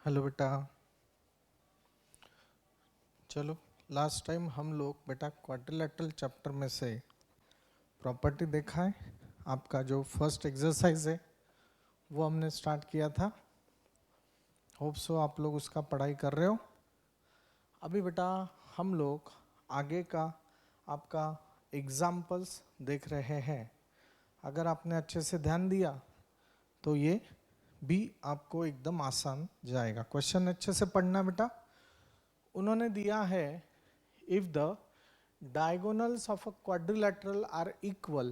Hello बेटा। चलो, last time हम लोग बेटा क्वाड्रिलेटरल चैप्टर में से प्रॉपर्टी देखा है। आपका जो फर्स्ट एक्सरसाइज है वो हमने स्टार्ट किया था। होप सो आप लोग उसका पढ़ाई कर रहे हो। अभी बेटा हम लोग आगे का आपका एग्जाम्पल्स देख रहे हैं। अगर आपने अच्छे से ध्यान दिया तो ये भी आपको एकदम आसान जाएगा। क्वेश्चन अच्छे से पढ़ना बेटा। उन्होंने दिया है, if the diagonals of a quadrilateral are equal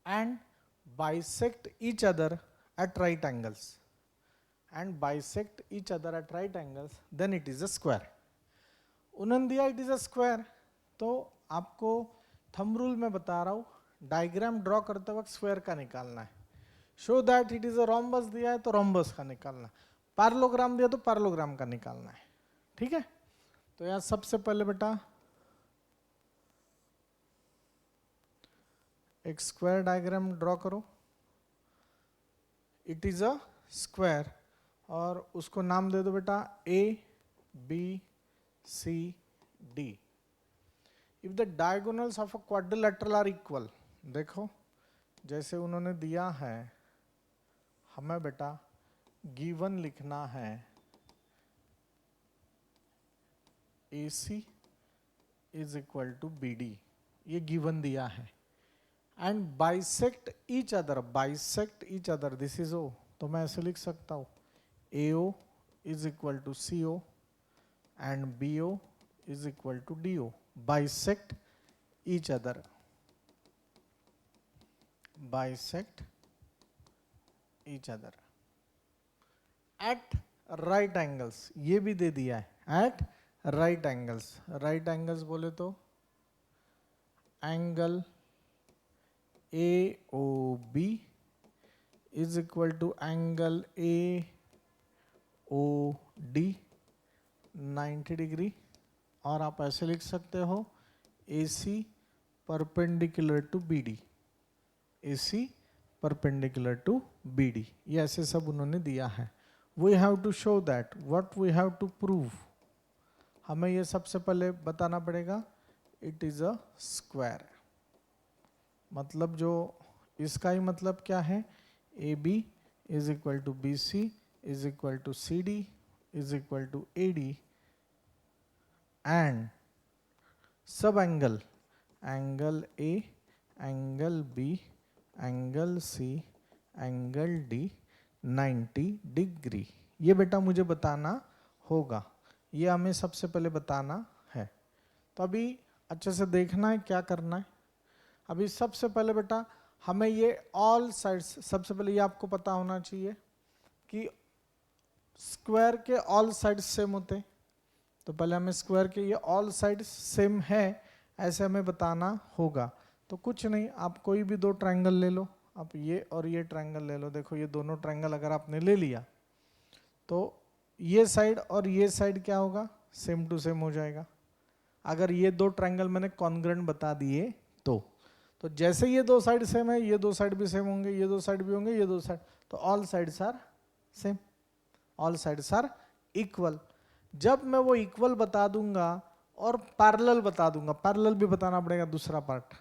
and bisect each other at right angles then it is a square. उन्होंने दिया इट इज अ स्क्वायर, तो आपको थंब रूल में बता रहा हूँ, डायग्राम ड्रॉ करते वक्त स्क्वायर का निकालना है। Show that it is a rhombus दिया है तो रोम्बस का निकालना, पैरेललोग्राम दिया तो पैरेललोग्राम का निकालना है। ठीक है, तो यहाँ सबसे पहले बेटा एक स्क्वायर डायग्राम ड्रॉ करो। इट इज अ स्क्वायर और उसको नाम दे दो बेटा A B C D. If the diagonals of a quadrilateral are equal, देखो जैसे उन्होंने दिया है, हमें बेटा गिवन लिखना है A C is equal to B D, ये गिवन दिया है। And bisect each other, this is O, तो मैं ऐसे लिख सकता हूं A O is equal to C O and B O is equal to D O. Bisect each other, bisect each other at right angles, ये भी दे दिया है at right angles. Right angles बोले तो angle A O B is equal to angle A O D 90 degree. और आप ऐसे लिख सकते हो A C perpendicular to B D, A C perpendicular to B D, ये ऐसे सब उन्होंने दिया है। We have to show that, what we have to prove, हमें ये सबसे पहले बताना पड़ेगा इट इज अ स्क्वायर। मतलब जो इसका ही मतलब क्या है, A B is equal to B C is equal to C D is equal to A D and सब angle, angle A, angle B, angle C, angle D 90 degree. ये बेटा मुझे बताना होगा, ये हमें सबसे पहले बताना है। तो अभी अच्छे से देखना है क्या करना है। अभी सबसे पहले बेटा हमें ये ऑल साइड्स, सबसे पहले ये आपको पता होना चाहिए कि स्क्वायर के ऑल साइड्स सेम होते हैं। तो पहले हमें स्क्वायर के ये ऑल साइड्स सेम है ऐसे हमें बताना होगा। तो कुछ नहीं, आप कोई भी दो ट्रायंगल ले लो, आप ये और ये ट्रायंगल ले लो। देखो ये दोनों ट्रायंगल अगर आपने ले लिया तो ये साइड और ये साइड क्या होगा, सेम टू सेम हो जाएगा। अगर ये दो ट्रायंगल मैंने कॉन्ग्रुएंट बता दिए तो जैसे ये दो साइड सेम है, ये दो साइड भी सेम होंगे, ये दो साइड भी होंगे, ये दो साइड, तो all sides are same, all sides are equal. जब मैं वो इक्वल बता दूंगा और पैरेलल बता दूंगा, पैरेलल भी बताना पड़ेगा दूसरा पार्ट।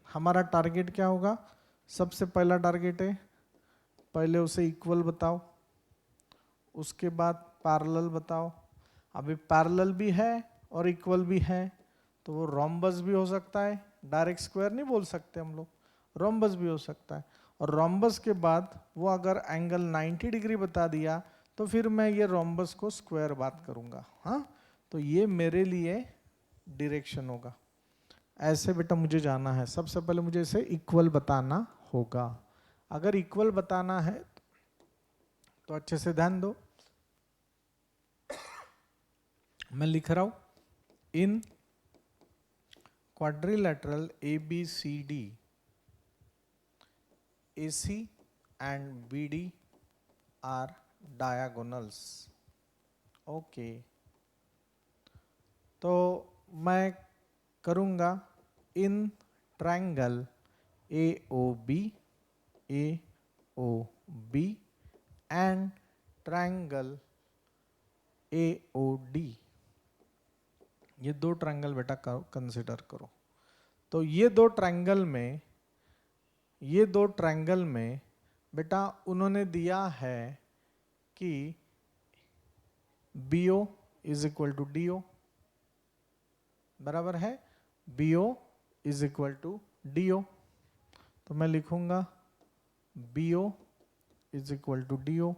हमारा टारगेट क्या होगा, सबसे पहला टारगेट है पहले उसे इक्वल बताओ, उसके बाद पैरेलल बताओ। अभी पैरेलल भी है और इक्वल भी है, तो वो रोम्बस भी हो सकता है, डायरेक्ट स्क्वायर नहीं बोल सकते हम लोग, रोम्बस भी हो सकता है। और रोम्बस के बाद वो अगर एंगल 90 डिग्री बता दिया तो फिर मैं ये रोम्बस को स्क्वायर बात करूंगा। हाँ, तो ये मेरे लिए डायरेक्शन होगा। ऐसे बेटा मुझे जाना है, सबसे पहले मुझे इसे इक्वल बताना होगा। अगर इक्वल बताना है तो अच्छे से ध्यान दो, मैं लिख रहा हूं इन quadrilateral ABCD, AC and BD are diagonals. Okay, तो मैं करूंगा in triangle AOB, AOB and triangle AOD, ये दो ट्रायंगल बेटा कंसिडर करो। तो ये दो ट्रायंगल में बेटा उन्होंने दिया है कि BO is equal to DO, बराबर है, BO is equal to DO। तो मैं लिखूंगा BO is equal to DO,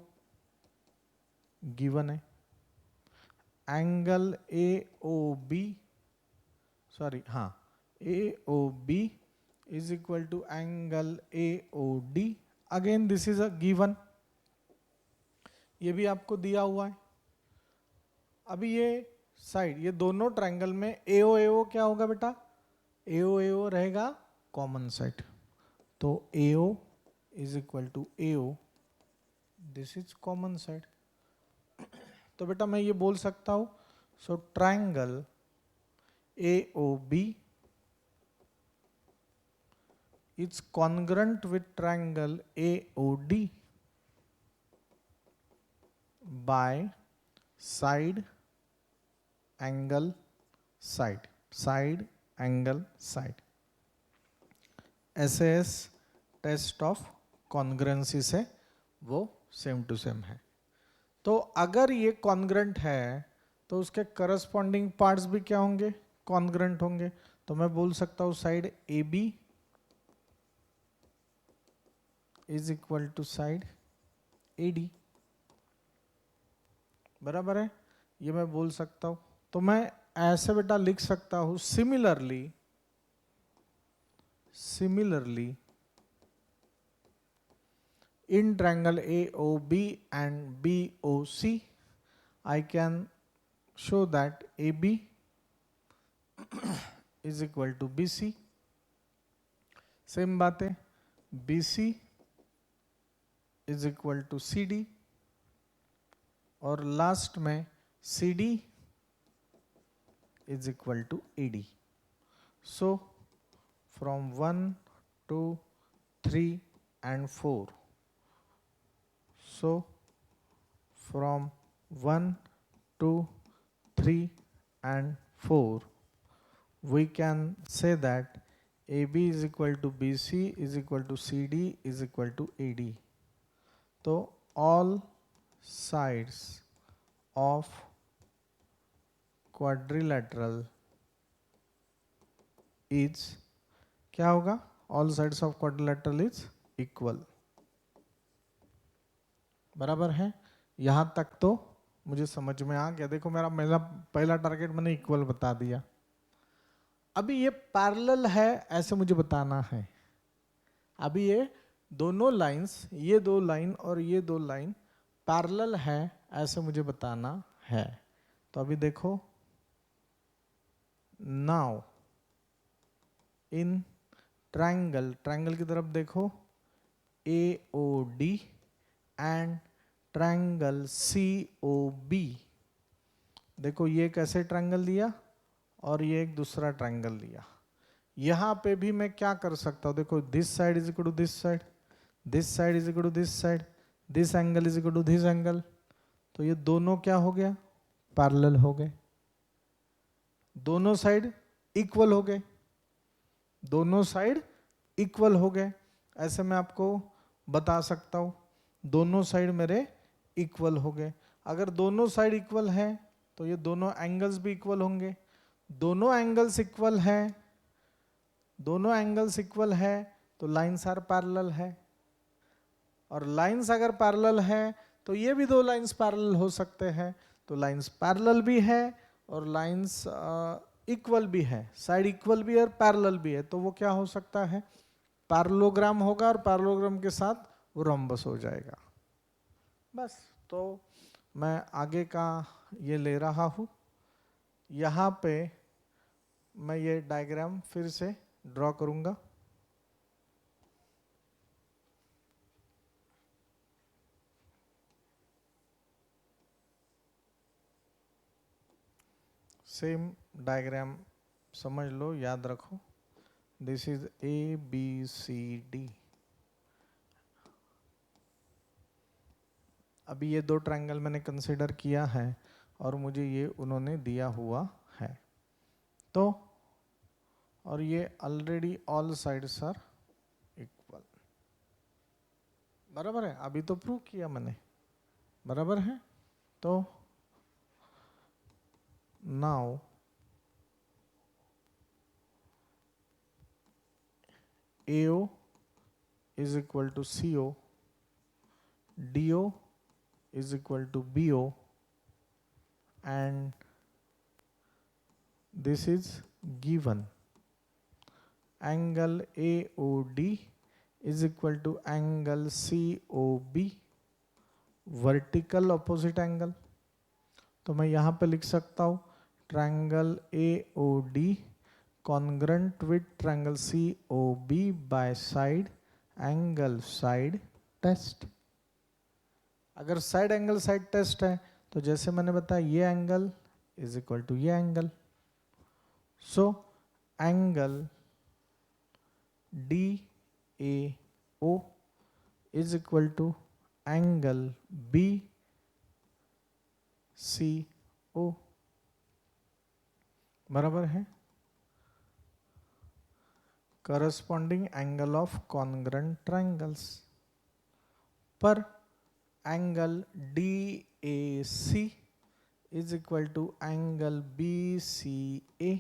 given है। एंगल AOB, सॉरी हाँ, AOB is equal to angle AOD, again this is a given, ये भी आपको दिया हुआ है। अभी ये साइड, ये दोनों ट्रायंगल में AO क्या होगा बेटा, AO रहेगा कॉमन साइड, तो AO is equal to AO, this is common side. तो बेटा मैं ये बोल सकता हूं, so triangle AOB is congruent with triangle AOD by side angle side, side angle side. SAS test of congruency से वो सेम टू सेम है। तो अगर ये कॉन्ग्रुएंट है तो उसके करस्पॉन्डिंग पार्ट्स भी क्या होंगे, कॉन्ग्रुएंट होंगे। तो मैं बोल सकता हूं side AB is equal to side AD, बराबर है, ये मैं बोल सकता हूं। तो मैं ऐसे बेटा लिख सकता हूं, similarly in triangle AOB and BOC, I can show that AB is equal to BC, same बात है, BC is equal to CD, और लास्ट में CD is equal to AD. So from 1, 2, 3 and 4, so from 1, 2, 3 and 4 we can say that AB is equal to BC is equal to CD is equal to AD. तो all sides of quadrilateral is क्या होगा, all sides of quadrilateral is equal, बराबर है। यहां तक तो मुझे समझ में आ गया। देखो मेरा पहला टारगेट मैंने इक्वल बता दिया। अभी ये पैरेलल है ऐसे मुझे बताना है। अभी ये दोनों लाइंस, ये दो लाइन और ये दो लाइन पैरेलल है ऐसे मुझे बताना है। तो अभी देखो, नाउ इन ट्रायंगल की तरफ देखो, AOD एंड ट्रायंगल COB। देखो ये कैसे ट्रायंगल दिया और ये एक दूसरा ट्रायंगल दिया। यहां पे भी मैं क्या कर सकता हूं, देखो this side is equal to this side, this side is equal to this side, this angle is equal to this angle. तो ये दोनों क्या हो गया, पैरेलल हो गए, दोनों साइड इक्वल हो गए, दोनों साइड इक्वल हो गए। ऐसे मैं आपको बता सकता हूं, दोनों साइड मेरे इक्वल हो गए। अगर दोनों साइड इक्वल है तो ये दोनों एंगल्स भी इक्वल होंगे। दोनों एंगल्स इक्वल है, दोनों एंगल्स इक्वल है तो लाइंस आर पैरेलल है, और लाइंस अगर पैरेलल है तो ये भी दो लाइंस पैरेलल हो सकते हैं। तो लाइंस पैरेलल भी है और लाइंस इक्वल भी है, साइड इक्वल भी है और पैरेलल भी है। तो वो क्या हो सकता है, पैरेललोग्राम होगा और पैरेललोग्राम के साथ वो रोम्बस हो जाएगा। बस, तो मैं आगे का ये ले रहा हूं। यहाँ पे मैं ये डायग्राम फिर से ड्रॉ करूंगा। सेम डायग्राम समझ लो, याद रखो, दिस इज ABCD। अभी ये दो ट्रायंगल मैंने कंसिडर किया है और मुझे ये उन्होंने दिया हुआ है। तो और ये already all sides are equal, बराबर है, अभी तो प्रूव किया मैंने, बराबर है। तो now AO is equal to CO, DO is equal to BO, and this is given. Angle AOD is equal to angle COB, vertical opposite angle. तो मैं यहाँ पे लिख सकता हूँ triangle AOD congruent with triangle COB by side angle side test. अगर side angle side test है तो जैसे मैंने बताया ये एंगल इज इक्वल टू ये angle, so angle DAO is equal to angle BCO, बराबर है corresponding angle of congruent triangles. पर angle DAC is equal to angle BCA,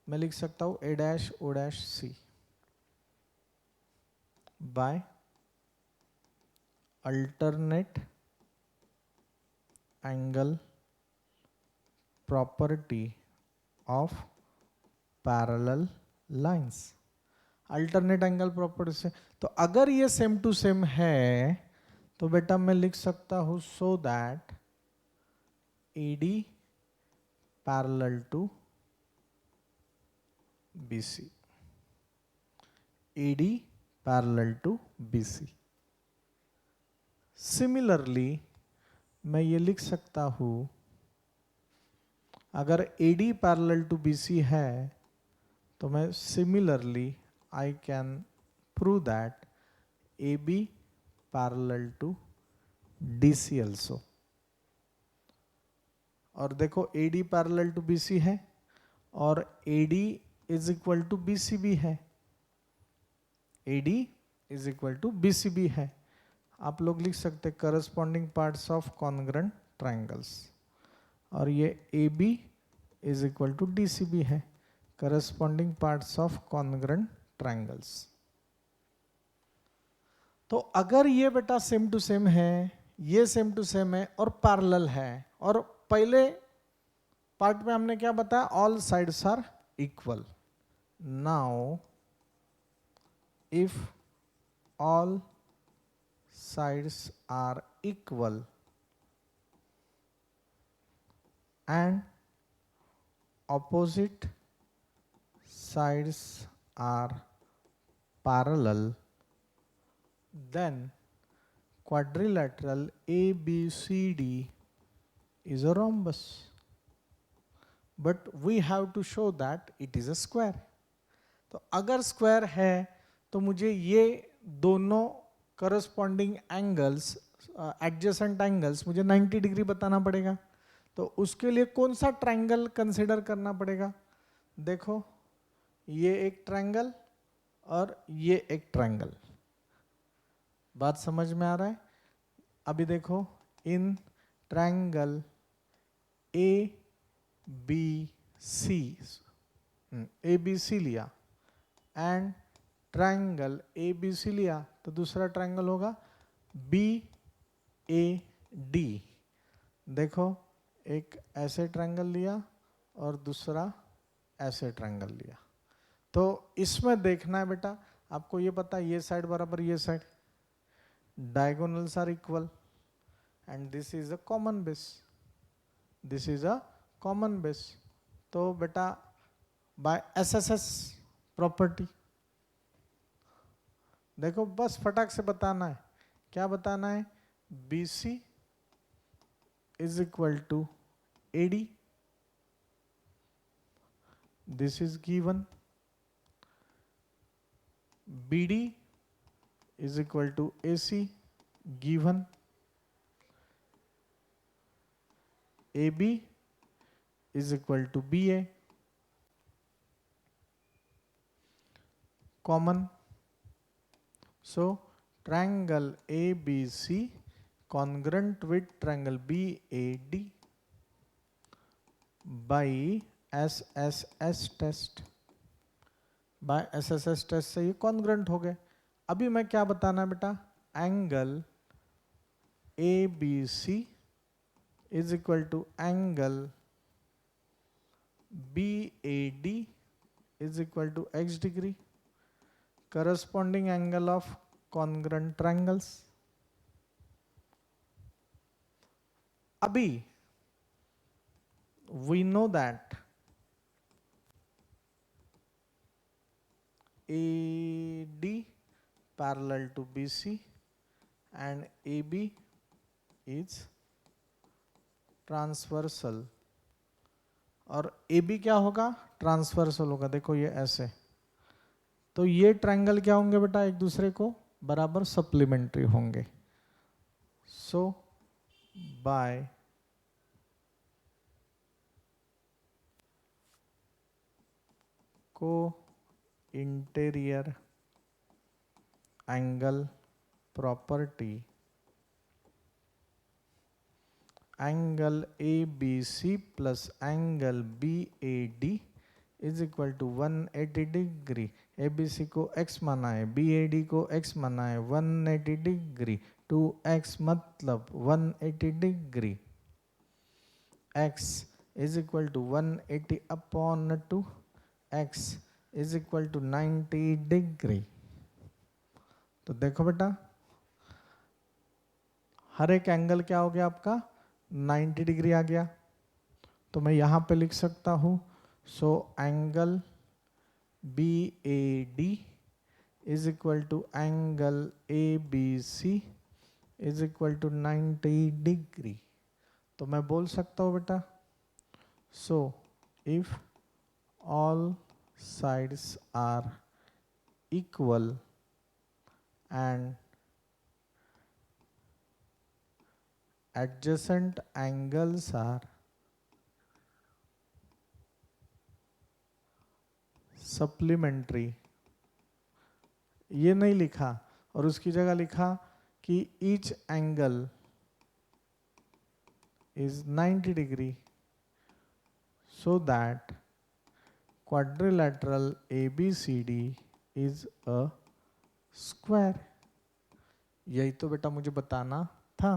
मैं लिख सकता हूं A'(O')C by alternate angle property of parallel lines. Alternate angle property से, तो अगर ये सेम टू सेम है तो बेटा मैं लिख सकता हूं so that AD parallel to BC, AD parallel to BC। सिमिलरली मैं ये लिख सकता हूं अगर AD पैरेलल टू BC है तो मैं similarly I can prove that AB parallel to DC also। और देखो AD पैरेलल टू BC है और AD is equal to BC भी है, AD is equal to BC भी है। आप लोग लिख सकते corresponding parts of congruent triangles, और ये AB is equal to DC भी है, corresponding parts of congruent triangles. तो अगर ये बेटा सेम टू सेम है, ये सेम टू सेम है और पैरेलल है, और पहले पार्ट में हमने क्या बताया, all sides are equal. Now if all sides are equal and opposite sides are parallel, then quadrilateral ABCD is a rhombus, but we have to show that it is a square। तो अगर square है तो मुझे ये दोनों corresponding angles, adjacent angles मुझे 90 degree बताना पड़ेगा। तो उसके लिए कौन सा ट्रायंगल कंसिडर करना पड़ेगा, देखो ये एक ट्रायंगल और ये एक ट्रायंगल, बात समझ में आ रहा है। अभी देखो इन ट्रायंगल ABC लिया एंड ट्रायंगल ABC लिया, तो दूसरा ट्रायंगल होगा BAD। देखो एक ऐसे ट्रायंगल लिया और दूसरा ऐसे ट्रायंगल लिया। तो इसमें देखना है बेटा, आपको ये पता है ये साइड बराबर ये side, diagonals are equal and this is a common base, this is a common base. तो बेटा बाय SSS प्रॉपर्टी, देखो बस फटाक से बताना है, क्या बताना है, BC is equal to AD, this is given, BD is equal to AC given, A B is equal to B A, common. So triangle ABC congruent with triangle BAD by SSS test. by SSS test से ये congruent हो गए. अभी मैं क्या बताना है बेटा, angle ABC is equal to angle BAD is equal to x degree, corresponding angle of congruent triangles. Abhi we know that AD parallel to BC and AB is transversal, और AB क्या होगा, ट्रांसवर्सल होगा. देखो ये ऐसे, तो ये triangle क्या होंगे बेटा, एक दूसरे को बराबर सप्लीमेंट्री होंगे. So by co-interior angle property, angle ABC plus angle BAD is equal to 180 degree. ABC को x माना है, BAD को x माना है, 180 डिग्री. 2x मतलब 180 degree. x is equal to 180 upon 2, x is equal to 90 degree. तो देखो बेटा हर एक एंगल क्या हो गया आपका, 90 डिग्री आ गया. तो मैं यहां पे लिख सकता हूं, so angle BAD is equal to angle ABC is equal to 90 degree. तो मैं बोल सकता हूं बेटा, so if all sides are equal and adjacent angles are supplementary. ये नहीं लिखा और उसकी जगह लिखा कि each angle is 90 degree so that quadrilateral ABCD is a square. यही तो बेटा मुझे बताना था.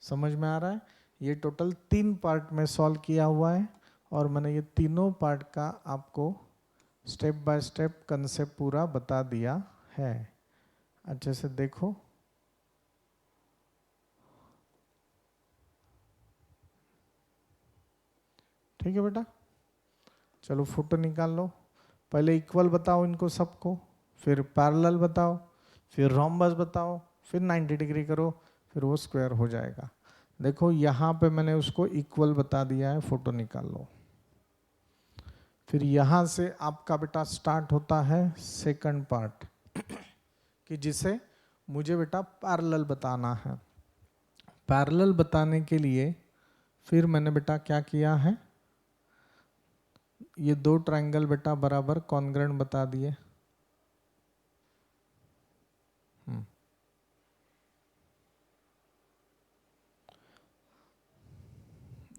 समझ में आ रहा है. ये टोटल 3 पार्ट में सॉल्व किया हुआ है और मैंने ये तीनों पार्ट का आपको स्टेप बाय स्टेप कंसेप्ट पूरा बता दिया है. अच्छे से देखो. ठीक है बेटा, चलो फोटो निकाल लो. पहले इक्वल बताओ इनको सबको, फिर पैरेलल बताओ, फिर रोम्बस बताओ, फिर 90 डिग्री करो, फिर वो स्क्वायर हो जाएगा. देखो यहाँ पे मैंने उसको इक्वल बता दिया है, फोटो निकाल लो. फिर यहाँ से आपका बेटा स्टार्ट होता है सेकंड पार्ट कि जिसे मुझे बेटा पैरेलल बताना है. पैरेलल बताने के लिए फिर मैंने बेटा क्या किया है, ये 2 ट्रायंगल बेटा बराबर कॉन्ग्रुएंट बता दिए.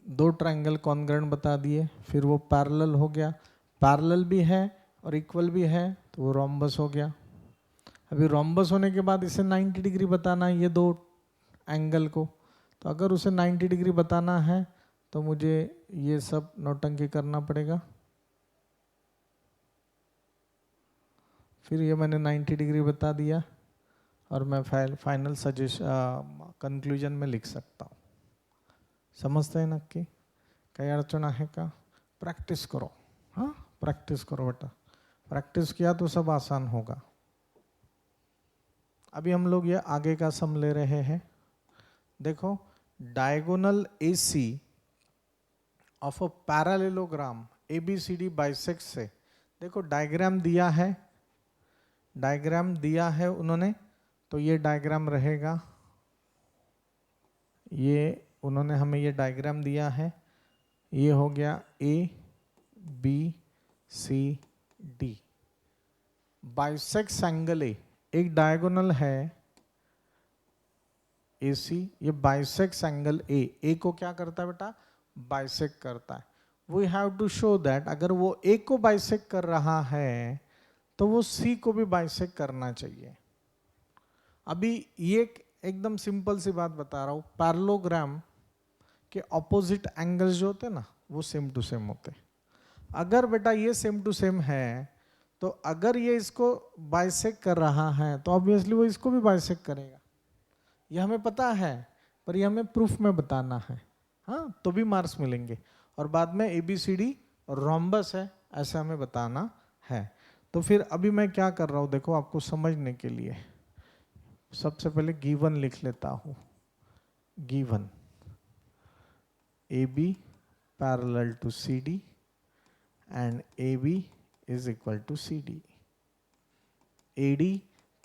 2 ट्रायंगल कॉन्ग्रुएंट बता दिए. फिर वो पैरेलल हो गया, पैरेलल भी है और इक्वल भी है, तो वो रोम्बस हो गया. अभी रोम्बस होने के बाद इसे 90 डिग्री बताना है ये 2 एंगल को. तो अगर उसे 90 डिग्री बताना है तो मुझे ये सब नौटंकी करना पड़ेगा. फिर ये मैंने 90 डिग्री बता दिया और मैं फाइनल सजेशन कंक्लूजन में लिख सकता हूँ. समझते हैं नक्की. काही अडचण आहे का. प्रैक्टिस करो. हाँ प्रैक्टिस करो बेटा, प्रैक्टिस किया तो सब आसान होगा. अभी हम लोग ये आगे का सम ले रहे हैं. देखो diagonal AC of a parallelogram ABCD bisect से, देखो डायग्राम दिया है, डायग्राम दिया है उन्होंने. तो ये डायग्राम रहेगा, ये उन्होंने हमें ये डायग्राम दिया है, ये हो गया A B C D, bisects angle A, एक डायगोनल है ए सी, ये बाइसेक्स एंगल ए को क्या करता है बेटा, बाइसेक्ट करता है। We have to show that अगर वो ए को बाइसेक्ट कर रहा है तो वो सी को भी बाइसेक्ट करना चाहिए। अभी ये एकदम सिंपल सी बात बता रहा हूं, पैरेललोग्राम के ऑपोजिट एंगल्स जो होते हैं ना वो सेम टू सेम होते हैं। अगर बेटा ये सेम टू सेम है तो अगर ये इसको बाइसेक्ट कर रहा है तो ऑब्वियसली वो इसको भी बाइसेक्ट करेगा। ये हमें पता है पर ये हमें प्रूफ में बताना है, हाँ, तो भी मार्क्स मिलेंगे। और बाद में ABCD रोम्बस है ऐसा हमें बताना है। तो फिर अभी मैं क्या कर रहा हूँ देखो, आपको समझने के लिए सबसे पहले गिवन लिख लेता हूँ। Given AB parallel to CD and AB is equal to CD. AD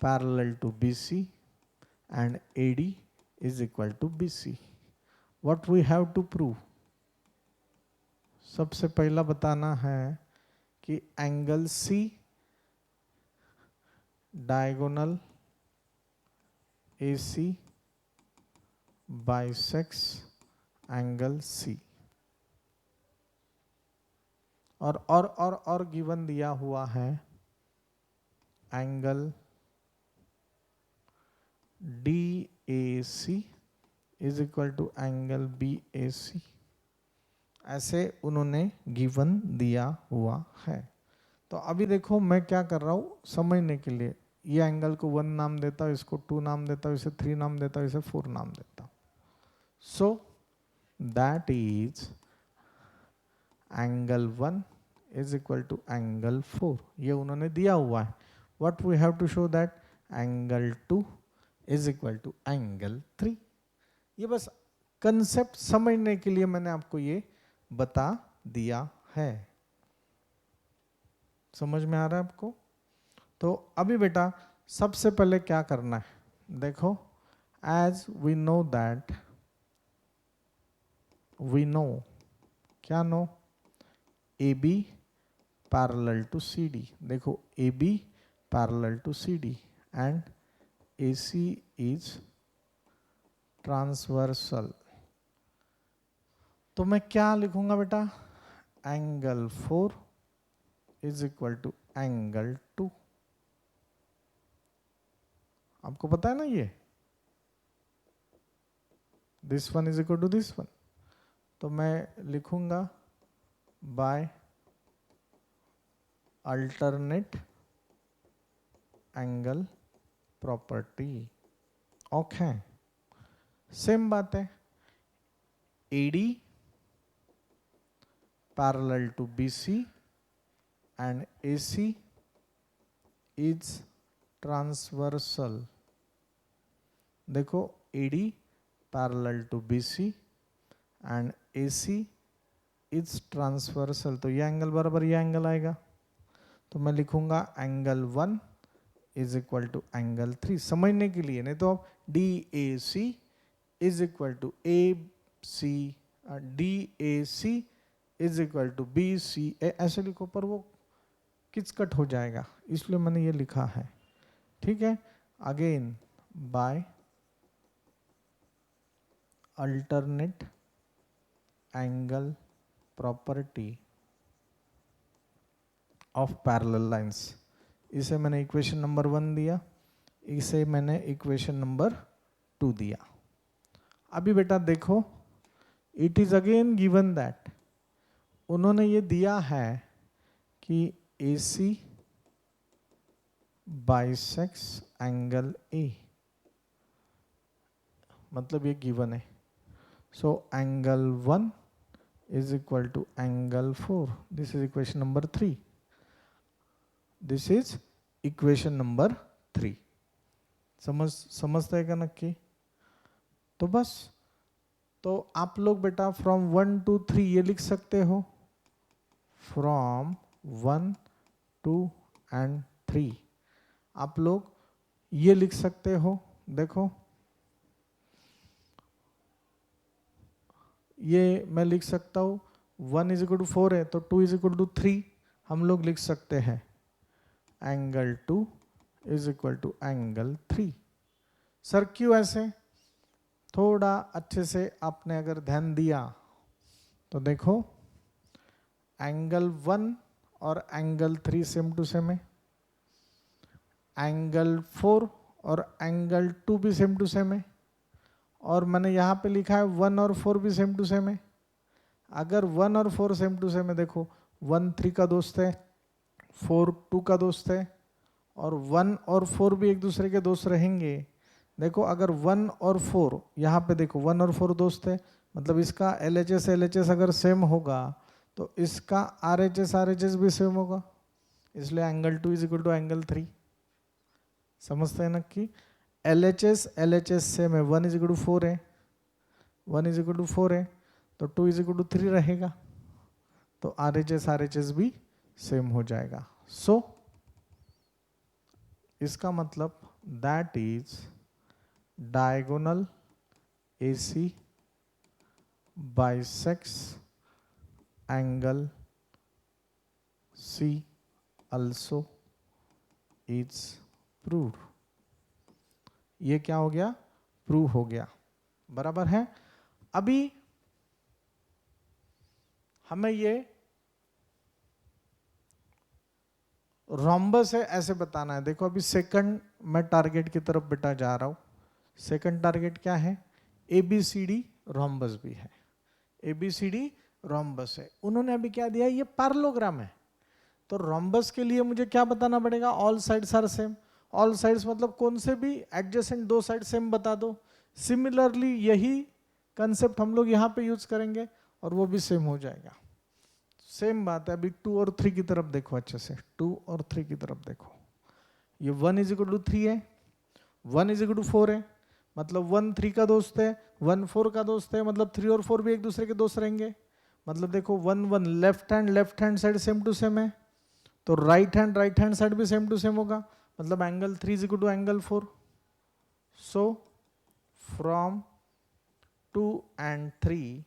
parallel to BC and AD is equal to BC. What we have to prove? सबसे पहला बताना है कि angle C diagonal AC bisects angle C। और given दिया हुआ है angle DAC is equal to angle BAC, ऐसे उन्होंने गिवन दिया हुआ है। तो अभी देखो मैं क्या कर रहा हूँ समझने के लिए, ये एंगल को 1 नाम देता हूँ, इसको 2 नाम देता हूँ, इसे 3 नाम देता हूँ, इसे 4 नाम देता हूँ। So that is angle 1 is equal to angle 4, ये उन्होंने दिया हुआ है। What we have to show that angle 2 is equal to angle 3। ये बस कंसेप्ट समझने के लिए मैंने आपको ये बता दिया है। समझ में आ रहा है आपको? तो अभी बेटा सबसे पहले क्या करना है, देखो as we know that, we know, क्या know, AB parallel to CD। देखो AB parallel to CD and AC is transversal. तो मैं क्या लिखूंगा बेटा, angle 4 is equal to angle 2। आपको पता है ना ये, this one is equal to this one. तो मैं लिखूंगा by alternate angle property. Okay, same बात है, AD parallel to BC and AC is transversal। देखो AD parallel to BC and AC is transversal, तो ये एंगल बराबर ये एंगल आएगा। तो मैं लिखूंगा angle 1 is equal to angle 3 समझने के लिए, नहीं तो DAC is equal to AC, DAC is equal to BCA ऐसे लिखो, पर वो किचकट हो जाएगा, इसलिए मैंने ये लिखा है। ठीक है, again by alternate angle property of parallel lines, इसे मैंने इक्वेशन नंबर 1 दिया, इसे मैंने इक्वेशन नंबर 2 दिया। अभी बेटा देखो, it is again given that, उन्होंने ये दिया है कि AC बाइसेक्स एंगल A, मतलब ये गिवन है। So angle 1 is equal to angle 4, this is equation number 3, this is equation number 3। समझते हैं क्या नक्की? तो बस, तो आप लोग बेटा फ्रॉम 1 to 3 ये लिख सकते हो, फ्रॉम 1 2 and 3 आप लोग ये लिख सकते हो। देखो ये मैं लिख सकता हूँ 1 इज इक्वल टू 4 है तो 2 इज इक्वल टू 3 हम लोग लिख सकते हैं angle 2 is equal to angle 3। Sir क्यों ऐसे? थोड़ा अच्छे से आपने अगर ध्यान दिया तो देखो एंगल 1 और एंगल 3 सेम टू सेम है, एंगल 4 और एंगल 2 भी सेम टू सेम है, और मैंने यहाँ पे लिखा है 1 और 4 भी सेम टू सेम है। अगर 1 और 4 सेम टू सेम है, देखो 1 3 का दोस्त है, 4 2 का दोस्त है, और 1 और 4 भी एक दूसरे के दोस्त रहेंगे। देखो अगर 1 और 4 यहाँ पे देखो 1 और 4 दोस्त है, मतलब इसका LHS अगर सेम होगा तो इसका RHS भी सेम होगा, इसलिए angle 2 is equal to angle 3। समझते हैं ना कि LHS सेम है, 1 इज इक्वल टू 4 है, 1 इज इक्वल टू 4 है तो 2 इज इक्वल टू 3 रहेगा, तो RHS भी सेम हो जाएगा। सो इसका मतलब that is diagonal AC bisects angle C also is proved। ये क्या हो गया? प्रूव हो गया। बराबर है। अभी हमें ये रोम्बस है ऐसे बताना है। देखो अभी सेकंड मैं टारगेट की तरफ बेटा जा रहा हूं। सेकंड टारगेट क्या है? ABCD रोम्बस भी है, ABCD रोम्बस है। उन्होंने अभी क्या दिया? ये पैरेललोग्राम है। तो रोम्बस के लिए मुझे क्या बताना पड़ेगा? All sides are same. All sides मतलब कौन से भी एडजेसेंट दो साइड सेम बता दो। सिमिलरली यही कंसेप्ट हम लोग यहाँ पे यूज करेंगे और वो भी सेम हो जाएगा। सेम बात है। अभी 2 और 3 की तरफ देखो अच्छे से, 2 और 3 की तरफ देखो। ये 1 इज इक्वल टू 3 है, 1 इज इक्वल टू 4 है, मतलब 1 3 का दोस्त है, 1 4 का दोस्त है, मतलब 3 और 4 भी एक दूसरे के दोस्त रहेंगे। मतलब देखो 1 1 left hand side same to same है, तो राइट हैंड साइड भी सेम टू सेम होगा, मतलब angle 3 is equal to angle 4। So from 2 and 3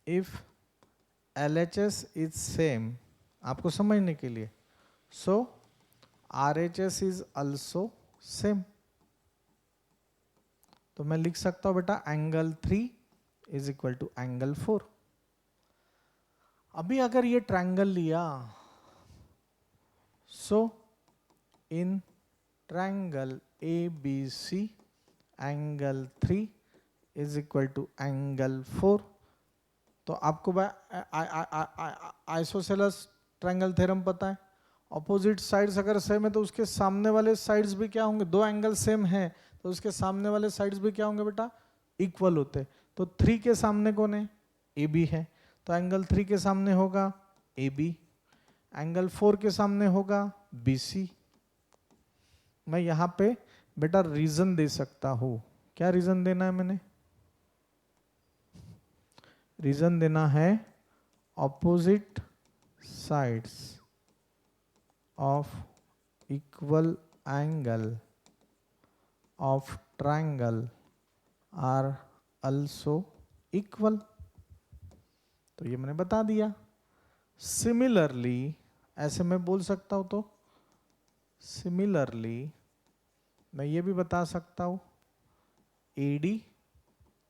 if LHS is same, आपको समझने के लिए, so RHS is also same। तो मैं लिख सकता हूं बेटा angle 3 is equal to angle 4। अभी अगर ये ट्रायंगल लिया, so in triangle ABC angle 3 is equal to angle 4, तो आपको आइसोसेलेस ट्रायंगल थ्योरम पता है। ऑपोजिट साइड्स अगर सेम है तो उसके सामने वाले साइड्स भी क्या होंगे? दो एंगल सेम है तो उसके सामने वाले साइड्स भी क्या होंगे बेटा? इक्वल होते। तो 3 के सामने कौन है? AB है, तो एंगल 3 के सामने होगा AB, एंगल 4 के सामने होगा BC। मैं यहां पे बेटा रीजन दे सकता हूं। क्या रीजन देना है मैंने? रीजन देना है opposite sides of equal angle of triangle are also equal. तो ये मैंने बता दिया। सिमिलरली ऐसे मैं बोल सकता हूं, तो सिमिलरली मैं ये भी बता सकता हूं AD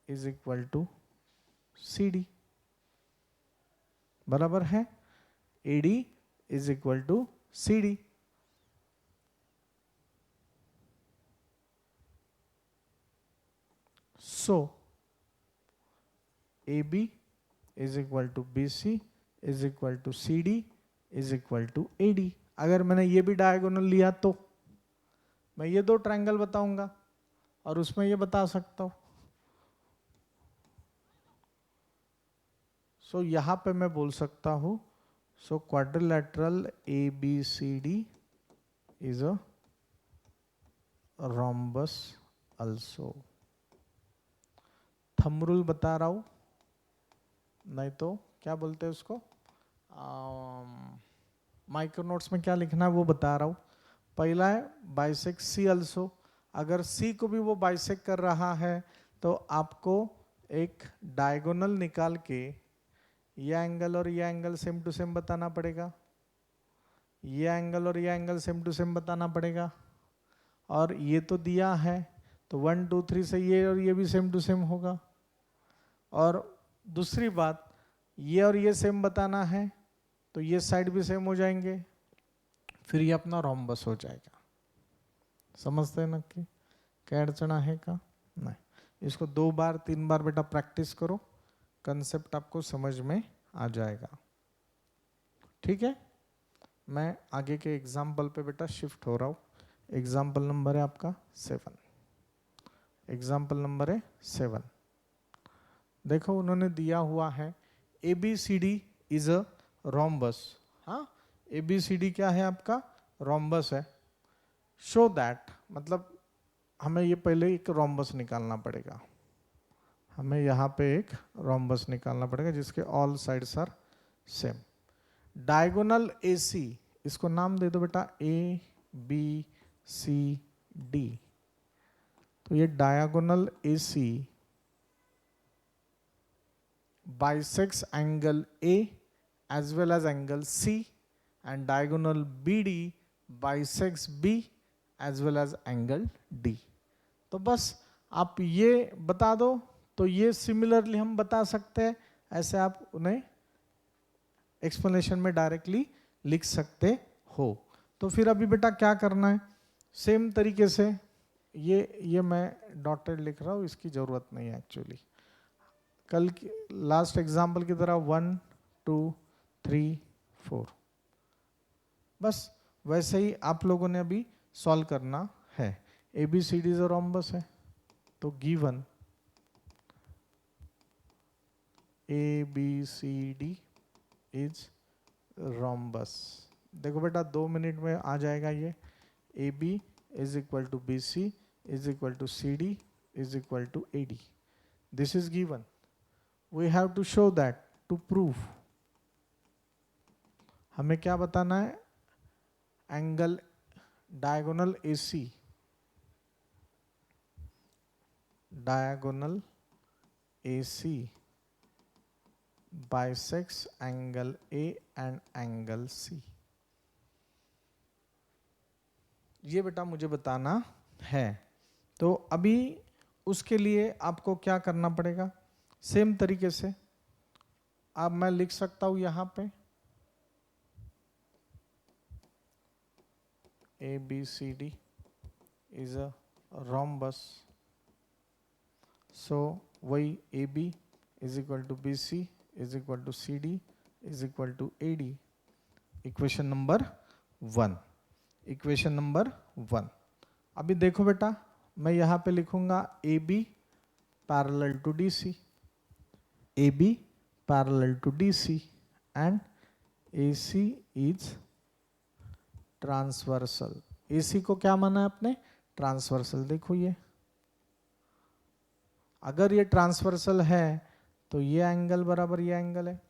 is equal to CD। बराबर है। AD is equal to CD। सो AB is equal to BC is equal to CD is equal to AD। अगर मैंने ये भी डायगोनल लिया तो मैं ये दो ट्रायंगल बताऊंगा और उसमें ये बता सकता हूं। सो यहां पे मैं बोल सकता हूं, so quadrilateral ABCD is a rhombus also। Thumb rule बता रहा हूं, नहीं तो क्या बोलते हैं उसको, माइक्रो नोट्स में क्या लिखना है वो बता रहा हूं। पहला है बाइसेक्ट C also। अगर C को भी वो बाइसेक्ट कर रहा है तो आपको एक डायगोनल निकाल के ये एंगल और ये एंगल सेम टू सेम बताना पड़ेगा, ये एंगल और ये एंगल सेम टू सेम बताना पड़ेगा, और ये तो दिया है तो 1 2 3 से ये और ये भी सेम टू सेम होगा। और दूसरी बात, ये और ये सेम बताना है तो ये साइड भी सेम हो जाएंगे, फिर ये अपना रोम्बस हो जाएगा। समझते हैं ना कि क्या अड़चना है का? नहीं, इसको 2 बार 3 बार बेटा प्रैक्टिस करो, कंसेप्ट आपको समझ में आ जाएगा। ठीक है, मैं आगे के एग्जाम्पल पे बेटा शिफ्ट हो रहा हूँ। एग्जाम्पल नंबर है आपका 7। एग्जाम्पल नंबर है 7। देखो उन्होंने दिया हुआ है ABCD इज अ रोम्बस। हाँ, ABCD क्या है आपका? रोम्बस है। शो दैट, मतलब हमें ये पहले एक रोम्बस निकालना पड़ेगा, हमें यहाँ पे एक रोम्बस निकालना पड़ेगा जिसके all sides are same. Diagonal AC, इसको नाम दे दो बेटा ABCD। तो ये diagonal AC bisects angle A as well as angle C, and diagonal BD bisects B as well as angle D। तो बस आप ये बता दो तो ये सिमिलरली हम बता सकते हैं, ऐसे आप उन्हें एक्सप्लेनेशन में डायरेक्टली लिख सकते हो। तो फिर अभी बेटा क्या करना है, सेम तरीके से ये मैं डॉटेड लिख रहा हूँ, इसकी ज़रूरत नहीं है एक्चुअली। कल की लास्ट एग्जाम्पल की तरह 1 2 3 4, बस वैसे ही आप लोगों ने अभी सॉल्व करना है। ABCD जो रोम्बस है तो गिवन ABCD इज रोम्बस। देखो बेटा 2 मिनट में आ जाएगा ये। AB is equal to BC is equal to CD is equal to AD। This is given, we have to show that, to prove. हमें क्या बताना है? Angle diagonal AC, diagonal AC bisects angle A and angle C। ये बेटा मुझे बताना है। तो अभी उसके लिए आपको क्या करना पड़ेगा? सेम तरीके से अब मैं लिख सकता हूं यहां पे ABCD is a rhombus, so वही AB is equal to BC is equal to CD is equal to AD। Equation number 1, equation number 1। अभी देखो बेटा, मैं यहाँ पे लिखूंगा AB parallel to DC, AB parallel to DC and AC is transversal. AC को क्या माना है आपने? ट्रांसवर्सल। देखो ये अगर ये ट्रांसवर्सल है तो ये एंगल बराबर ये एंगल है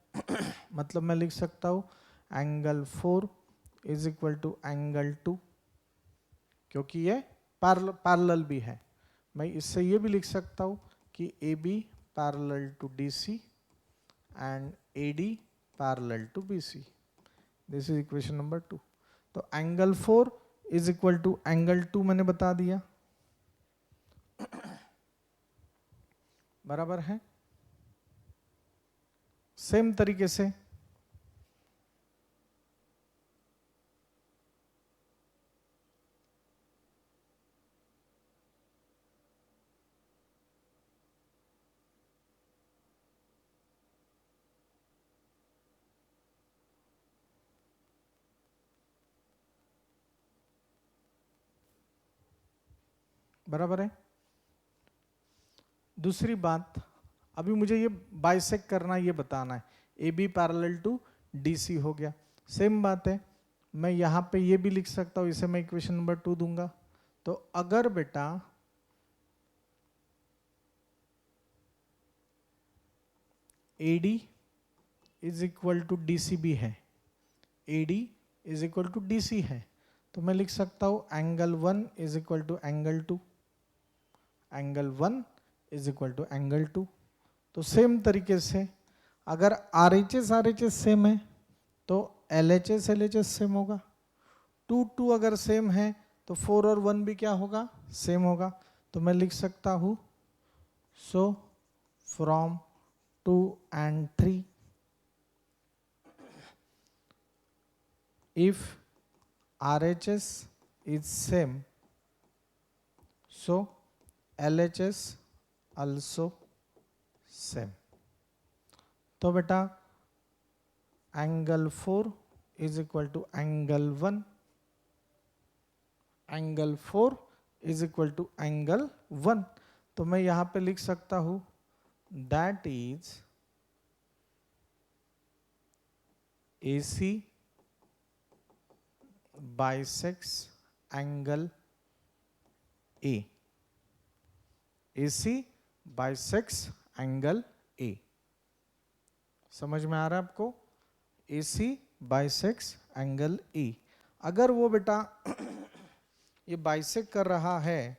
मतलब मैं लिख सकता हूँ angle 4 is equal to angle 2, क्योंकि ये पैरेलल भी है। मैं इससे ये भी लिख सकता हूँ कि AB parallel to DC and AD parallel to BC। This is equation number 2। तो angle 4 is equal to angle 2 मैंने बता दिया, बराबर है। सेम तरीके से बराबर है। दूसरी बात, अभी मुझे ये बाइसेक्ट करना, ये बताना है। AB पैरेलल टू DC हो गया। सेम बात है, मैं यहाँ पे ये भी लिख सकता हूँ, इसे मैं इक्वेशन नंबर 2 दूंगा। तो अगर बेटा AD is equal to DC भी है, AD is equal to DC है, तो मैं लिख सकता हूँ angle 1 is equal to angle 2, एंगल 1 इज इक्वल टू एंगल 2। तो सेम तरीके से अगर RHS सेम है तो LHS सेम होगा। 2 2 अगर सेम है तो 4 और 1 भी क्या होगा, सेम होगा। तो मैं लिख सकता हूँ सो from 2 and 3 if RHS is same so LHS also same। तो बेटा angle 4 is equal to angle 1, angle 4 is equal to angle 1। तो मैं यहां पे लिख सकता हूं that is AC bisects angle A। AC bisects angle A। समझ में आ रहा है आपको? AC bisects angle A। अगर वो बेटा ये बाइसेक्ट कर रहा है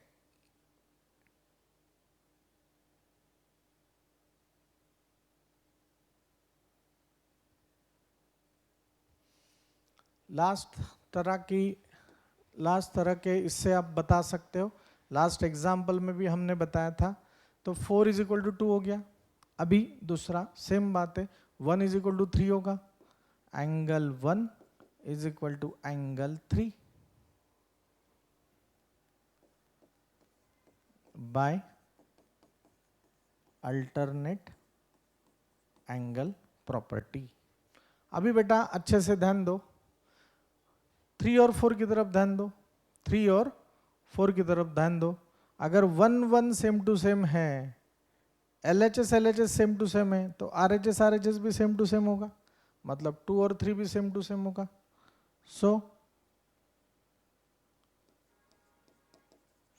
लास्ट तरह के इससे आप बता सकते हो। लास्ट एग्जाम्पल में भी हमने बताया था। तो 4 इज इक्वल टू 2 हो गया। अभी दूसरा सेम बात है, 1 इज इक्वल टू 3 होगा। Angle 1 is equal to angle 3 by alternate angle property. अभी बेटा अच्छे से ध्यान दो, 3 और 4 की तरफ ध्यान दो, 3 और 4 की तरफ ध्यान दो। अगर 1 1 सेम टू सेम है, LHS सेम टू सेम है, तो RHS भी सेम टू सेम होगा, मतलब 2 और 3 भी सेम टू सेम होगा। So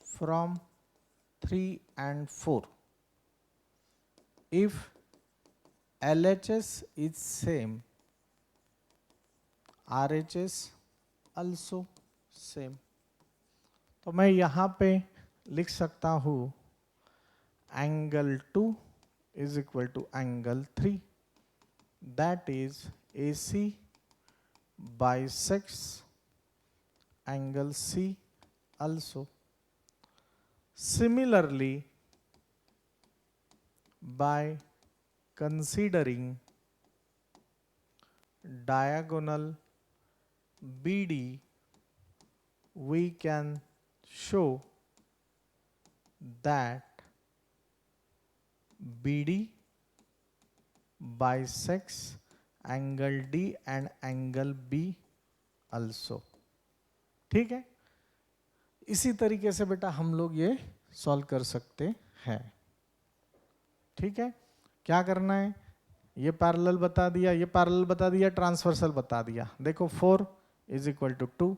from 3 and 4 if LHS is same RHS also same। तो मैं यहां पे लिख सकता हूं angle 2 is equal to angle 3, that is AC bisects angle C also। Similarly, by considering diagonal BD, we can show that BD bisects angle D and angle B also। ठीक है, इसी तरीके से बेटा हम लोग ये सॉल्व कर सकते हैं। ठीक है, क्या करना है, ये पैरेलल बता दिया, ये पैरेलल बता दिया, ट्रांसवर्सल बता दिया। देखो 4 is equal to 2,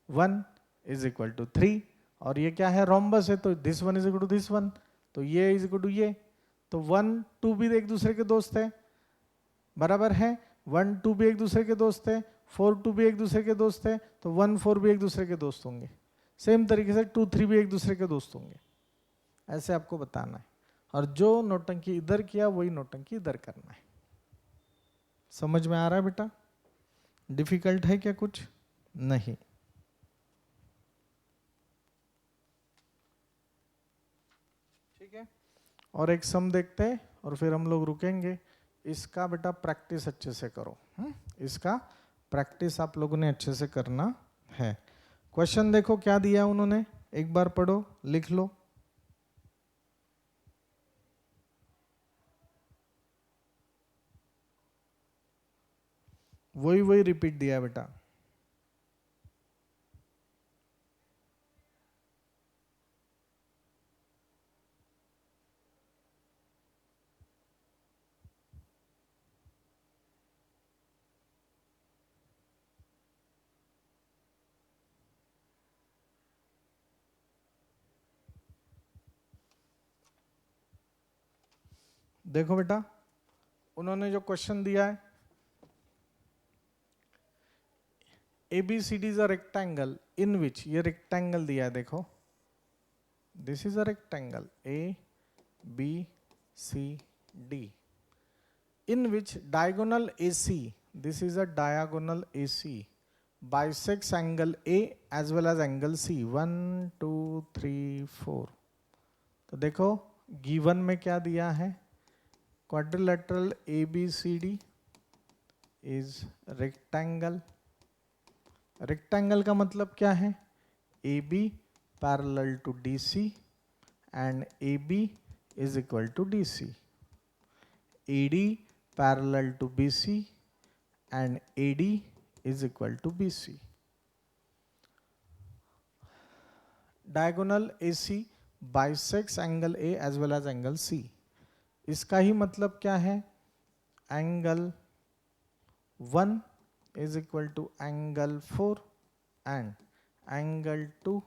1 is equal to 3, और ये क्या है, रोम्बस है, तो this 1 is equal to this 1, तो ये इज इक्वल टू ये। तो 1 2 भी एक दूसरे के दोस्त है, बराबर है, 1 2 भी एक दूसरे के दोस्त है, 4 2 भी एक दूसरे के दोस्त है, तो 1 4 भी एक दूसरे के दोस्त होंगे। सेम तरीके से 2 3 भी एक दूसरे के दोस्त होंगे। ऐसे आपको बताना है, और जो नोटंकी इधर किया वही नोटंकी इधर करना है। समझ में आ रहा है बेटा? डिफिकल्ट है क्या कुछ? नहीं। ठीक है, और एक सम देखते हैं और फिर हम लोग रुकेंगे। इसका बेटा प्रैक्टिस अच्छे से करो। इसका प्रैक्टिस आप लोगों ने अच्छे से करना है। क्वेश्चन देखो क्या दिया उन्होंने, एक बार पढ़ो, लिख लो। वही रिपीट दिया बेटा। देखो बेटा, उन्होंने जो क्वेश्चन दिया है, ABCD is a rectangle in which, ये रेक्टेंगल दिया है, देखो this is a rectangle ABCD D, in which diagonal AC, this is a diagonal AC, bisects angle A as well as angle C. 1 2 3 4. तो देखो given में क्या दिया है, quadrilateral ABCD is rectangle. Rectangle का मतलब क्या है, AB parallel to DC and AB is equal to DC. AD parallel to BC and AD is equal to BC. Diagonal AC bisects angle A as well as angle C. इसका ही मतलब क्या है, angle 1 is equal to angle 4 and angle 2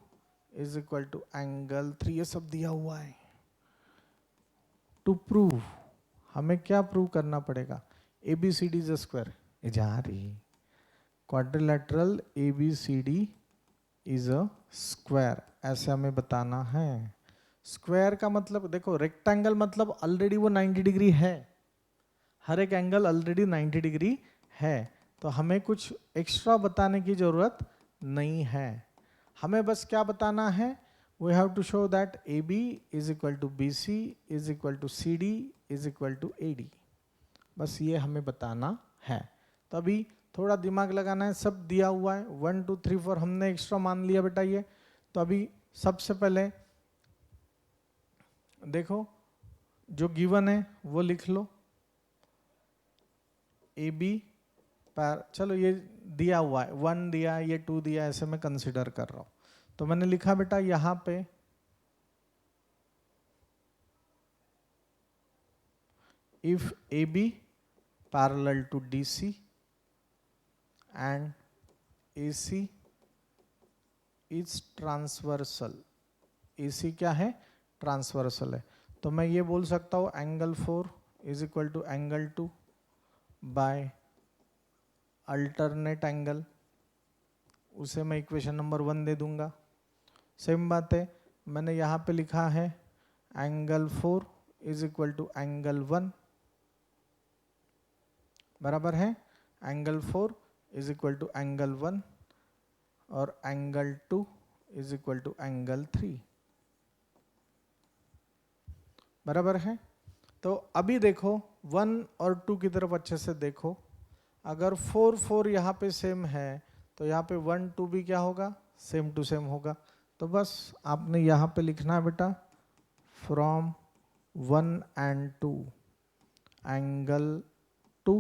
is equal to angle 3. ये सब दिया हुआ है. To prove हमें क्या प्रूव करना पड़ेगा, ABCD इज अ स्क्वायर. जा रही quadrilateral ABCD is a square, ऐसे हमें बताना है. स्क्वायर का मतलब देखो, रेक्टेंगल मतलब ऑलरेडी वो 90 डिग्री है, हर एक एंगल ऑलरेडी 90 डिग्री है, तो हमें कुछ एक्स्ट्रा बताने की जरूरत नहीं है. हमें बस क्या बताना है, we have to show that AB is equal to BC is equal to CD is equal to AD. बस ये हमें बताना है. तो अभी थोड़ा दिमाग लगाना है, सब दिया हुआ है 1 2 3 4 हमने एक्स्ट्रा मान लिया बेटा ये. तो अभी सबसे पहले देखो जो गिवन है वो लिख लो, AB चलो ये दिया हुआ है, 1 दिया, ये 2 दिया, ऐसे मैं कंसिडर कर रहा हूं. तो मैंने लिखा बेटा यहां पे if AB parallel to DC and AC is transversal. AC क्या है, ट्रांसवर्सल है. तो मैं ये बोल सकता हूं angle 4 is equal to angle 2 by alternate angle, उसे मैं इक्वेशन नंबर 1 दे दूंगा. सेम बात है, मैंने यहाँ पे लिखा है angle 4 is equal to angle 1, बराबर है. Angle 4 is equal to angle 1 और angle 2 is equal to angle 3, बराबर है. तो अभी देखो 1 और 2 की तरफ अच्छे से देखो, अगर 4 4 यहाँ पे सेम है तो यहाँ पे 1 2 भी क्या होगा, सेम टू सेम होगा. तो बस आपने यहाँ पे लिखना है बेटा from 1 and 2 angle 2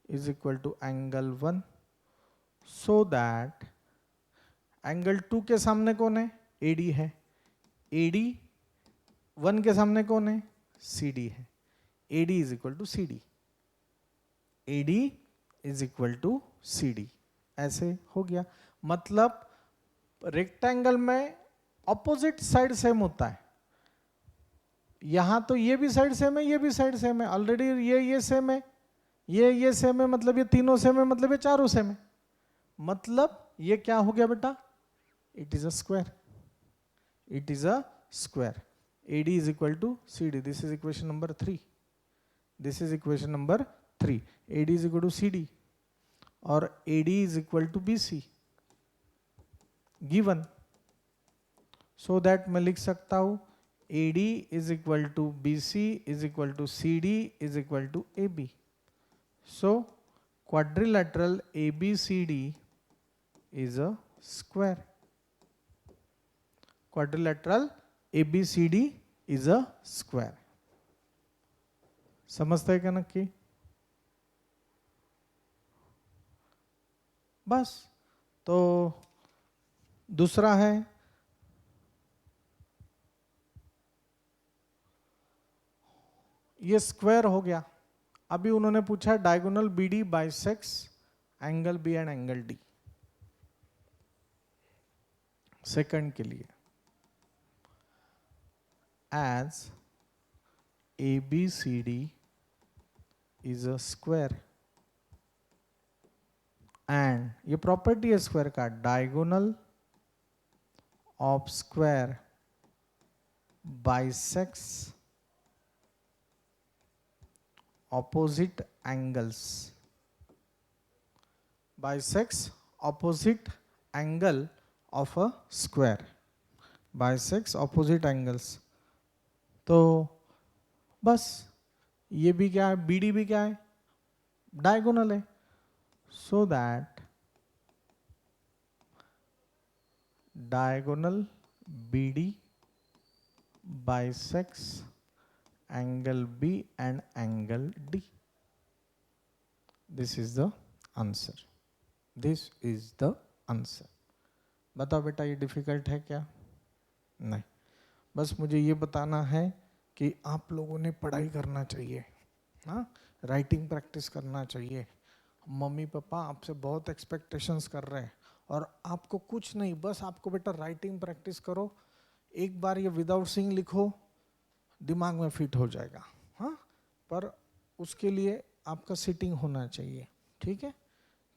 is equal to angle 1, so that angle 2 के सामने कौन है, AD है, AD 1 के सामने कौन है, CD है, AD is equal to CD, AD is equal to CD. ऐसे हो गया. मतलब रेक्टेंगल में ऑपोजिट साइड सेम होता है. यहां तो ये भी साइड सेम है, ये भी साइड सेम है, ऑलरेडी ये सेम है, ये सेम है, मतलब ये तीनों सेम है, मतलब ये चारों सेम है, मतलब ये क्या हो गया बेटा, it is a square, it is a square. AD is equal to CD. This is equation number 3. This is equation number 3. AD is equal to CD और AD is equal to BC given. So that मैं लिख सकता हूँ AD is equal to BC is equal to CD is equal to AB. So quadrilateral ABCD is a square. Quadrilateral ABCD is a square. समझते हैं क्या नक्की? बस. तो दूसरा है ये स्क्वायर हो गया. अभी उन्होंने पूछा diagonal BD bisects angle B and angle D. Second के लिए as ABCD is a square and ये प्रॉपर्टी है स्क्वायर का, diagonal of square bisects opposite angles. Bisects opposite angle of a square. Bisects opposite angles. तो बस ये भी क्या है, BD भी क्या है, डायगोनल है. So that diagonal BD bisects angle B and angle D. This is the answer. This is the answer. बताओ बेटा ये डिफिकल्ट है क्या? नहीं. बस मुझे ये बताना है कि आप लोगों ने पढ़ाई करना चाहिए, हाँ, राइटिंग प्रैक्टिस करना चाहिए. मम्मी पापा आपसे बहुत एक्सपेक्टेशंस कर रहे हैं और आपको कुछ नहीं, बस आपको बेटा राइटिंग प्रैक्टिस करो. एक बार ये विदाउट सिंग लिखो, दिमाग में फिट हो जाएगा, हाँ, पर उसके लिए आपका सिटिंग होना चाहिए. ठीक है,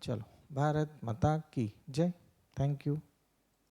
चलो, भारत माता की जय. Thank you.